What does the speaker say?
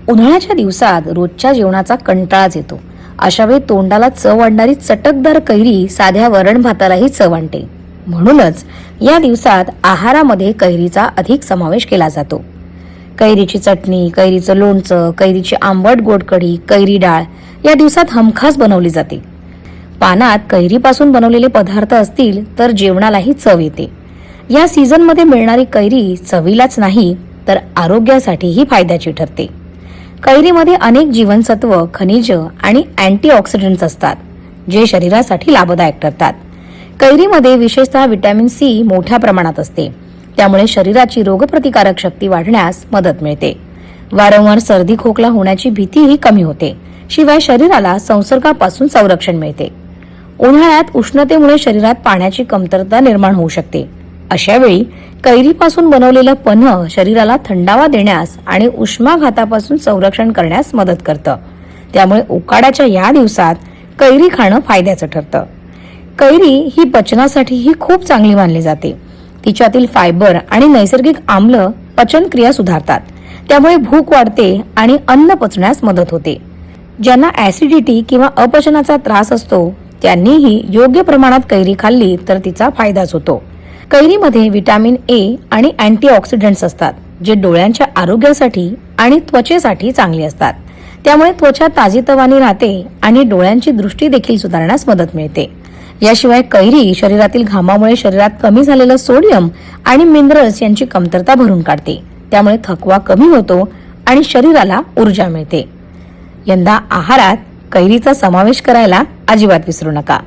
उन्हाळ्याच्या दिवसात रोजच्या जेवणाचा कंटाळाच येतो. अशा वेळी तोंडाला चव आणणारी चटकदार कैरी साध्या वरण भातालाही चव आणते. म्हणूनच या दिवसात आहारामध्ये कैरीचा अधिक समावेश केला जातो. कैरीची चटणी, कैरीचं लोणचं, कैरीची आंबट गोड कढी, कैरी डाळ या दिवसात हमखास बनवली जाते. पानात कैरीपासून बनवलेले पदार्थ असतील तर जेवणालाही चव येते. या सीझनमध्ये मिळणारी कैरी चवीलाच नाही तर आरोग्यासाठीही फायद्याची ठरते. कैरीमध्ये अनेक जीवनसत्व, खनिज आणि अँटीऑक्सिडंट्स असतात जे शरीरासाठी लाभदायक ठरतात. कैरीमध्ये विशेषतः व्हिटॅमिन सी मोठ्या प्रमाणात असते, त्यामुळे शरीराची रोगप्रतिकारक शक्ती वाढण्यास मदत मिळते. वारंवार सर्दी खोकला होण्याची भीतीही कमी होते. शिवाय शरीराला संसर्गापासून संरक्षण मिळते. उन्हाळ्यात उष्णतेमुळे शरीरात पाण्याची कमतरता निर्माण होऊ शकते. अशा वेळी कैरीपासून बनवलेलं पन्ह शरीराला थंडावा देण्यास आणि उष्माघातापासून संरक्षण करण्यास मदत करतं. त्यामुळे उकाड्याच्या या दिवसात कैरी खाणं फायद्याचं ठरतं. कैरी ही पचनासाठीही खूप चांगली मानली जाते. तिच्यातील फायबर आणि नैसर्गिक आम्ल पचनक्रिया सुधारतात. त्यामुळे भूक वाढते आणि अन्न पचण्यास मदत होते. ज्यांना ऍसिडिटी किंवा अपचनाचा त्रास असतो त्यांनीही योग्य प्रमाणात कैरी खाल्ली तर तिचा फायदाच होतो. कैरीमध्ये व्हिटॅमिन ए आणि अँटीऑक्सिडंट्स असतात जे डोळ्यांच्या आरोग्यासाठी आणि त्वचेसाठी चांगली असतात. त्यामुळे त्वचा ताजीतवानी राहते आणि डोळ्यांची दृष्टी देखील सुधारण्यास मदत मिळते. याशिवाय कैरी शरीरातील घामामुळे शरीरात कमी झालेलं सोडियम आणि मिनरल्स यांची कमतरता भरून काढते. त्यामुळे थकवा कमी होतो आणि शरीराला ऊर्जा मिळते. यंदा आहारात कैरीचा समावेश करायला अजिबात विसरू नका.